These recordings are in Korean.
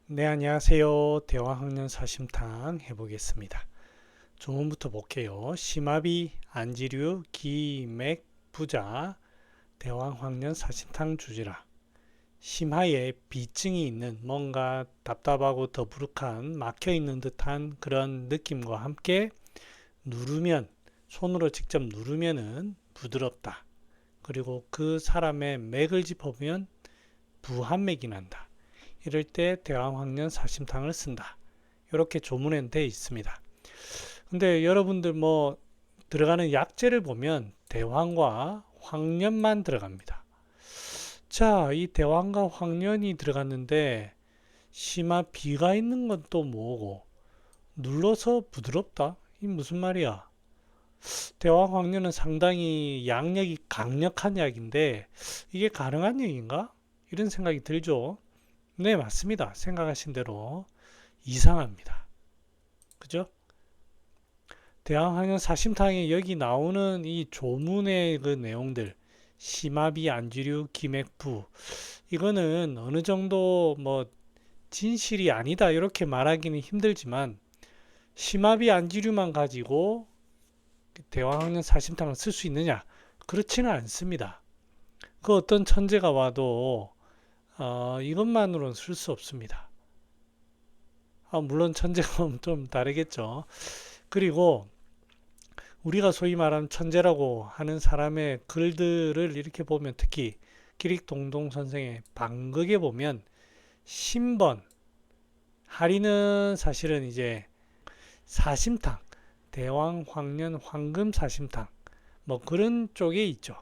네, 안녕하세요. 대화학년 사심탕 해보겠습니다. 조문부터 볼게요. 심화비, 안지류, 기맥, 부자, 대화학년 사심탕 주지라. 심하에 비증이 있는 뭔가 답답하고 더부룩한 막혀있는 듯한 그런 느낌과 함께 누르면, 손으로 직접 누르면은 부드럽다. 그리고 그 사람의 맥을 짚어보면 부한맥이 난다. 이럴 때 대왕황년 사심탕을 쓴다. 이렇게 조문에 돼 있습니다. 근데 여러분들 뭐 들어가는 약재를 보면 대왕과 황년만 들어갑니다. 자, 이 대왕과 황년이 들어갔는데 심화 비가 있는 건 또 뭐고 눌러서 부드럽다? 이 무슨 말이야? 대왕 황년은 상당히 양력이 강력한 약인데 이게 가능한 얘기인가? 이런 생각이 들죠. 네, 맞습니다. 생각하신 대로 이상합니다. 그죠? 대항하는 사심탕에 여기 나오는 이 조문의 그 내용들, 심화비, 안주류, 기맥부, 이거는 어느 정도 뭐 진실이 아니다 이렇게 말하기는 힘들지만 심화비, 안주류만 가지고 대왕학년 사심탕을 쓸 수 있느냐? 그렇지는 않습니다. 그 어떤 천재가 와도 이것만으로는 쓸 수 없습니다. 물론 천재가 좀 다르겠죠. 그리고 우리가 소위 말하는 천재라고 하는 사람의 글들을 이렇게 보면 특히 기릭동동 선생의 방극에 보면 신번, 하리는 사실은 이제 사심탕, 대왕, 황년, 황금 사심탕 뭐 그런 쪽에 있죠.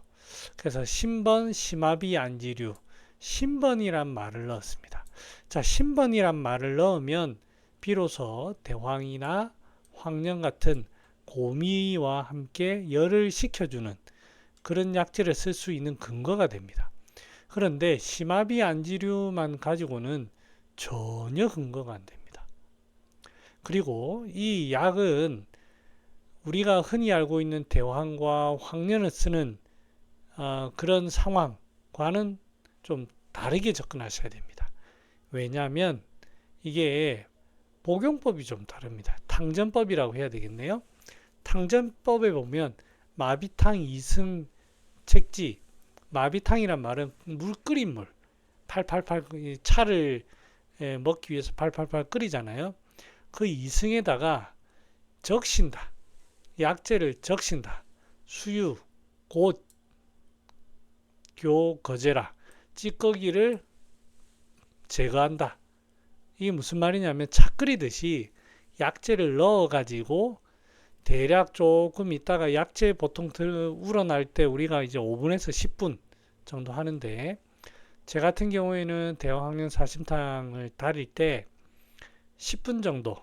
그래서 신번, 심화비, 안지류, 신번이란 말을 넣었습니다. 자, 신번이란 말을 넣으면 비로소 대왕이나 황년 같은 고미와 함께 열을 식혀주는 그런 약재를 쓸 수 있는 근거가 됩니다. 그런데 심화비 안지류만 가지고는 전혀 근거가 안 됩니다. 그리고 이 약은 우리가 흔히 알고 있는 대황과 황련을 쓰는 그런 상황과는 좀 다르게 접근하셔야 됩니다. 왜냐하면 이게 복용법이 좀 다릅니다. 탕전법이라고 해야 되겠네요. 탕전법에 보면 마비탕, 이승, 책지, 마비탕이란 말은 물 끓인 물, 팔팔팔 차를 먹기 위해서 팔팔팔 끓이잖아요. 그 이승에다가 적신다. 약재를 적신다. 수유, 곧, 교, 거제라. 찌꺼기를 제거한다. 이게 무슨 말이냐면 차 끓이듯이 약재를 넣어가지고 대략 조금 있다가 약재 보통 우러날 때 우리가 이제 5분에서 10분 정도 하는데 제 같은 경우에는 대왕학년 사심탕을 달일 때 10분 정도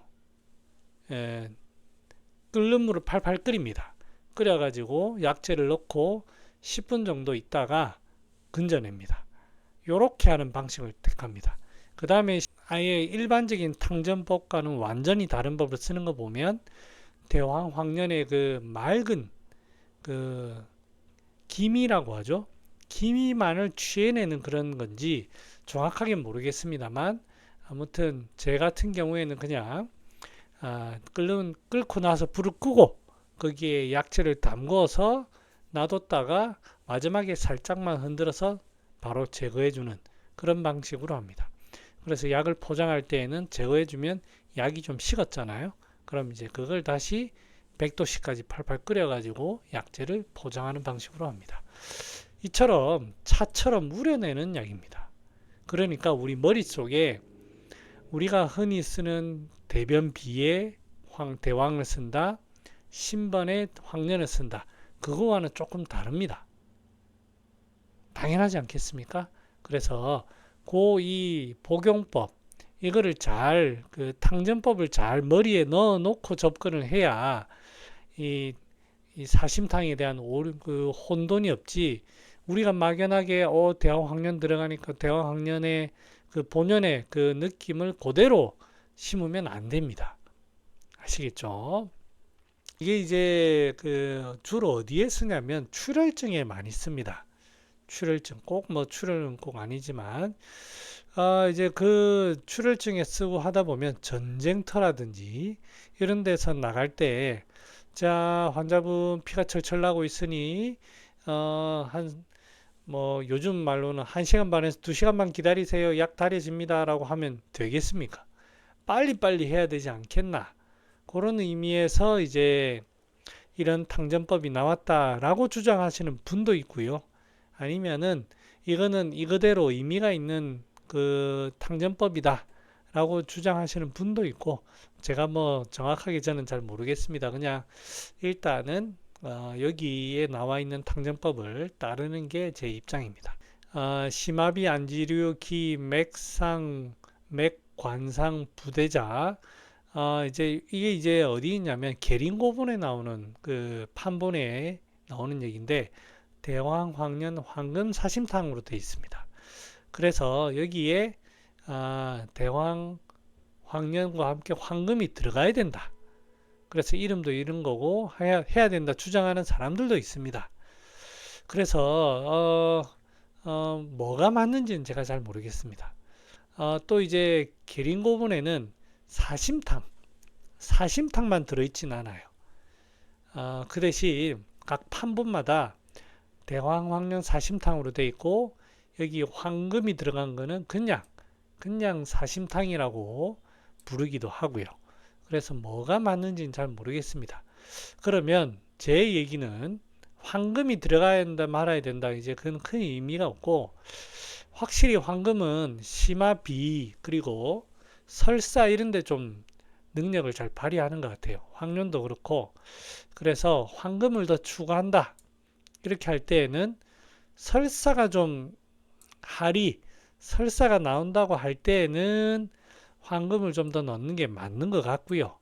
끓는 물을 팔팔 끓입니다. 끓여가지고 약재를 넣고 10분 정도 있다가 건져냅니다. 이렇게 하는 방식을 택합니다. 그 다음에 아예 일반적인 탕전법과는 완전히 다른 법을 쓰는 거 보면 대왕 황년의 그 맑은 그 기미라고 하죠. 기미만을 취해내는 그런 건지 정확하게 모르겠습니다만 아무튼 제 같은 경우에는 그냥 끓고 나서 불을 끄고 거기에 약재를 담궈서 놔뒀다가 마지막에 살짝만 흔들어서 바로 제거해주는 그런 방식으로 합니다. 그래서 약을 포장할 때에는 제거해주면 약이 좀 식었잖아요. 그럼 이제 그걸 다시 100도씨까지 팔팔 끓여가지고 약재를 포장하는 방식으로 합니다. 이처럼 차처럼 우려내는 약입니다. 그러니까 우리 머릿속에 우리가 흔히 쓰는 대변비에 대왕을 쓴다, 신번에 황년을 쓴다. 그거와는 조금 다릅니다. 당연하지 않겠습니까? 그래서 이 복용법 이거를 잘 그 탕전법을 잘 머리에 넣어 놓고 접근을 해야 이, 이 사심탕에 대한 그 혼돈이 없지. 우리가 막연하게 대왕학년 들어가니까 대왕학년의 그 본연의 그 느낌을 그대로 심으면 안 됩니다. 아시겠죠? 이게 이제 그 주로 어디에 쓰냐면 출혈증에 많이 씁니다. 출혈증, 꼭 뭐 출혈은 꼭 아니지만, 이제 그 출혈증에 쓰고 하다 보면 전쟁터라든지 이런 데서 나갈 때, 자, 환자분 피가 철철 나고 있으니, 뭐 요즘 말로는 1시간 반에서 2시간만 기다리세요. 약 다려집니다. 라고 하면 되겠습니까? 빨리빨리 해야 되지 않겠나? 그런 의미에서 이제 이런 탕정법이 나왔다라고 주장하시는 분도 있고요. 아니면은 이거는 이거대로 의미가 있는 그 탕정법이다 라고 주장하시는 분도 있고, 제가 뭐 정확하게 저는 잘 모르겠습니다. 그냥 일단은 여기에 나와 있는 탕정법을 따르는 게 제 입장입니다. 심화비 안지류 기 맥상 맥관상 부대자, 이제 이게 이제 어디 있냐면 계린고본에 나오는 그 판본에 나오는 얘기인데, 대왕 황년 황금 사심탕으로 되어 있습니다. 그래서 여기에 대왕 황년과 함께 황금이 들어가야 된다. 그래서 이름도 이런 거고 해야 된다 주장하는 사람들도 있습니다. 그래서 뭐가 맞는지는 제가 잘 모르겠습니다. 또 이제 계린고본에는 사심탕만 들어있진 않아요. 그 대신 각 판본마다 대왕 황년 사심탕으로 되어 있고, 여기 황금이 들어간 거는 그냥 사심탕이라고 부르기도 하고요. 그래서 뭐가 맞는지는 잘 모르겠습니다. 그러면 제 얘기는 황금이 들어가야 된다 말아야 된다, 이제 그건 큰 의미가 없고, 확실히 황금은 심화비 그리고 설사 이런 데 좀 능력을 잘 발휘하는 것 같아요. 황년도 그렇고. 그래서 황금을 더 추가한다 이렇게 할 때에는 설사가 좀 설사가 나온다고 할 때에는 황금을 좀 더 넣는 게 맞는 것 같고요.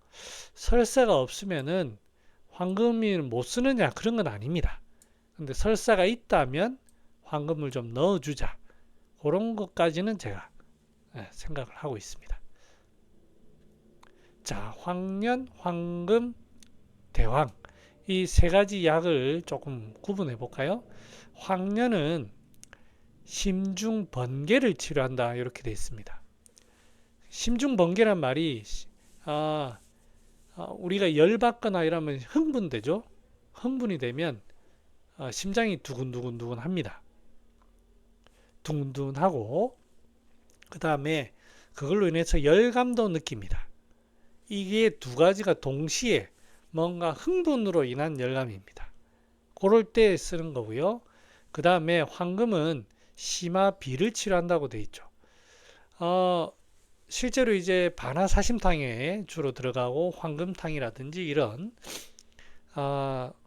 설사가 없으면은 황금을 못 쓰느냐 그런 건 아닙니다. 근데 설사가 있다면 황금을 좀 넣어주자, 그런 것까지는 제가 생각을 하고 있습니다. 자, 황년, 황금, 대왕, 이 세 가지 약을 조금 구분해 볼까요? 황년은 심중번개를 치료한다 이렇게 되어 있습니다. 심중번개란 말이 우리가 열받거나 이러면 흥분되죠. 흥분이 되면 심장이 두근두근 합니다. 두근두근하고, 그 다음에 그걸로 인해서 열감도 느낍니다. 이게 두 가지가 동시에 뭔가 흥분으로 인한 열감입니다. 그럴 때 쓰는 거고요. 그 다음에 황금은 심화비를 치료한다고 되어 있죠. 실제로 이제 반화사심탕에 주로 들어가고 황금탕이라든지 이런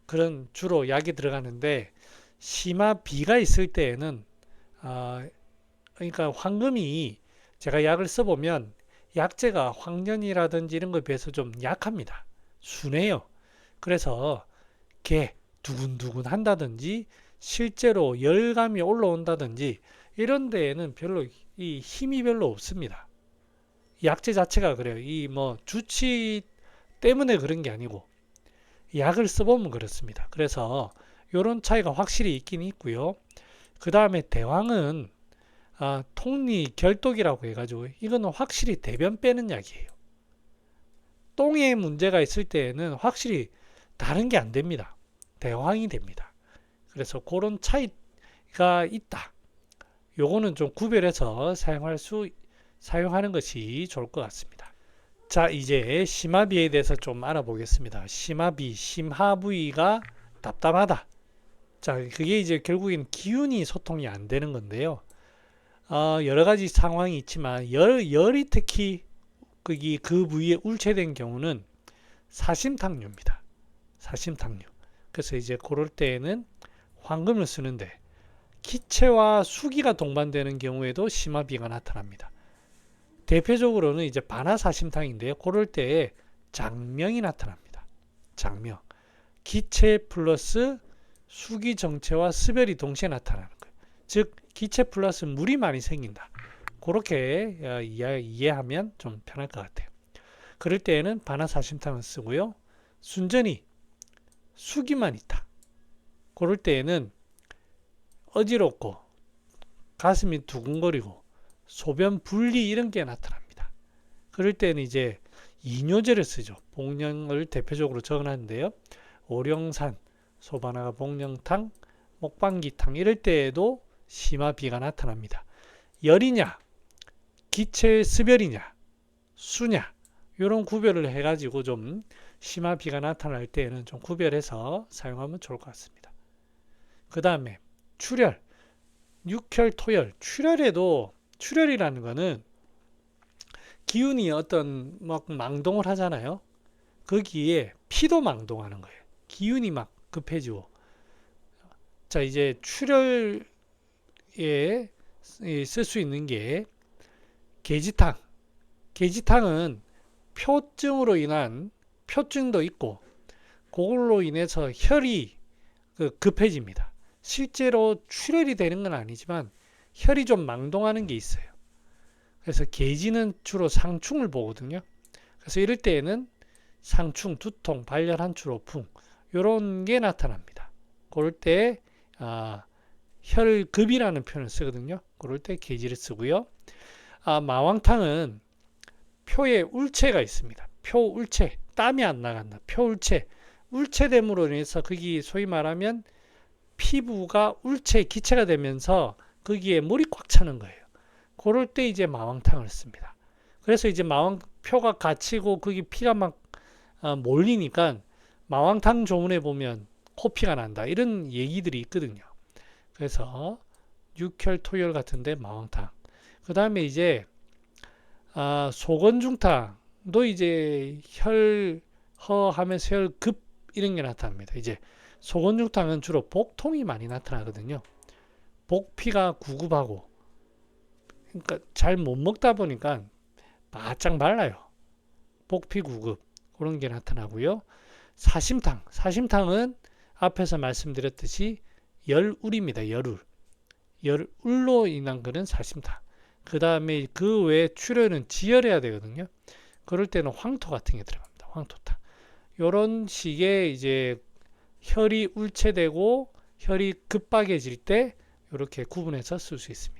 그런 주로 약이 들어가는데, 심화비가 있을 때에는 그러니까 황금이, 제가 약을 써보면 약재가 황년이라든지 이런 거에 비해서 좀 약합니다. 순해요. 그래서 두근두근 한다든지 실제로 열감이 올라온다든지 이런 데에는 별로 이 힘이 별로 없습니다. 약재 자체가 그래요. 이 뭐 주치 때문에 그런 게 아니고 약을 써보면 그렇습니다. 그래서 이런 차이가 확실히 있긴 있고요. 그 다음에 대왕은 톡리결독이라고 해가지고 이거는 확실히 대변 빼는 약이에요. 똥에 문제가 있을 때에는 확실히 다른 게 안 됩니다. 대왕이 됩니다. 그래서 그런 차이가 있다. 요거는 좀 구별해서 사용하는 것이 좋을 것 같습니다. 자, 이제 심화비에 대해서 좀 알아보겠습니다. 심화비, 심하 부위가 답답하다. 자, 그게 이제 결국엔 기운이 소통이 안 되는 건데요. 여러 가지 상황이 있지만 열이 특히 그 부위에 울체된 경우는 사심탕류입니다. 사심탕류. 그래서 이제 그럴 때에는 황금을 쓰는데, 기체와 수기가 동반되는 경우에도 심화비가 나타납니다. 대표적으로는 이제 반화사심탕인데요. 그럴 때에 장명이 나타납니다. 장명. 기체 플러스 수기 정체와 습열이 동시에 나타나는 거예요. 즉 기체 플러스 물이 많이 생긴다. 그렇게 이해하면 좀 편할 것 같아요. 그럴 때에는 반화사심탕을 쓰고요. 순전히 수기만 있다. 그럴 때에는 어지럽고 가슴이 두근거리고 소변 분리 이런 게 나타납니다. 그럴 때는 이제 이뇨제를 쓰죠. 복령을 대표적으로 적어놨는데요. 오령산, 소바나가 복령탕, 목방기탕 이럴 때에도 심화비가 나타납니다. 열이냐, 기체습열이냐, 수냐 이런 구별을 해가지고 좀 심화비가 나타날 때에는 좀 구별해서 사용하면 좋을 것 같습니다. 그 다음에 출혈, 육혈토혈, 출혈이라는 거는 기운이 어떤 막 망동을 하잖아요. 거기에 피도 망동하는 거예요. 기운이 막 급해지고. 자, 이제 출혈에 쓸 수 있는 게 계지탕. 계지탕은 표증으로 인한 표증도 있고 그걸로 인해서 혈이 급해집니다. 실제로 출혈이 되는 건 아니지만 혈이 좀 망동하는 게 있어요. 그래서 계지는 주로 상충을 보거든요. 그래서 이럴 때에는 상충, 두통, 발열, 한출, 오풍 이런 게 나타납니다. 그럴 때 혈급이라는 표현을 쓰거든요. 그럴 때 계지를 쓰고요. 마왕탕은 표에 울체가 있습니다. 표울체, 땀이 안 나간다. 표울체, 울체됨으로 인해서 거기 소위 말하면 피부가 울체, 기체가 되면서 거기에 물이 꽉 차는 거예요. 그럴 때 이제 마왕탕을 씁니다. 그래서 이제 마왕표가 갇히고 거기 피가 막 몰리니까 마왕탕 조문에 보면 코피가 난다. 이런 얘기들이 있거든요. 그래서 육혈토혈 같은데 마왕탕. 그 다음에 이제 소건중탕도 이제 혈허 하면서 혈급 이런 게 나타납니다. 이제 소건중탕은 주로 복통이 많이 나타나거든요. 복피가 구급하고 그러니까 잘 못 먹다 보니까 바짝 말라요. 복피 구급 그런 게 나타나고요. 사심탕은 앞에서 말씀드렸듯이 열울입니다. 열울로 인한 거는 사심탕. 그 다음에 그 외에 출혈은 지혈해야 되거든요. 그럴 때는 황토 같은 게 들어갑니다. 황토탕. 이런 식의 이제 혈이 울체되고 혈이 급박해질 때 이렇게 구분해서 쓸 수 있습니다.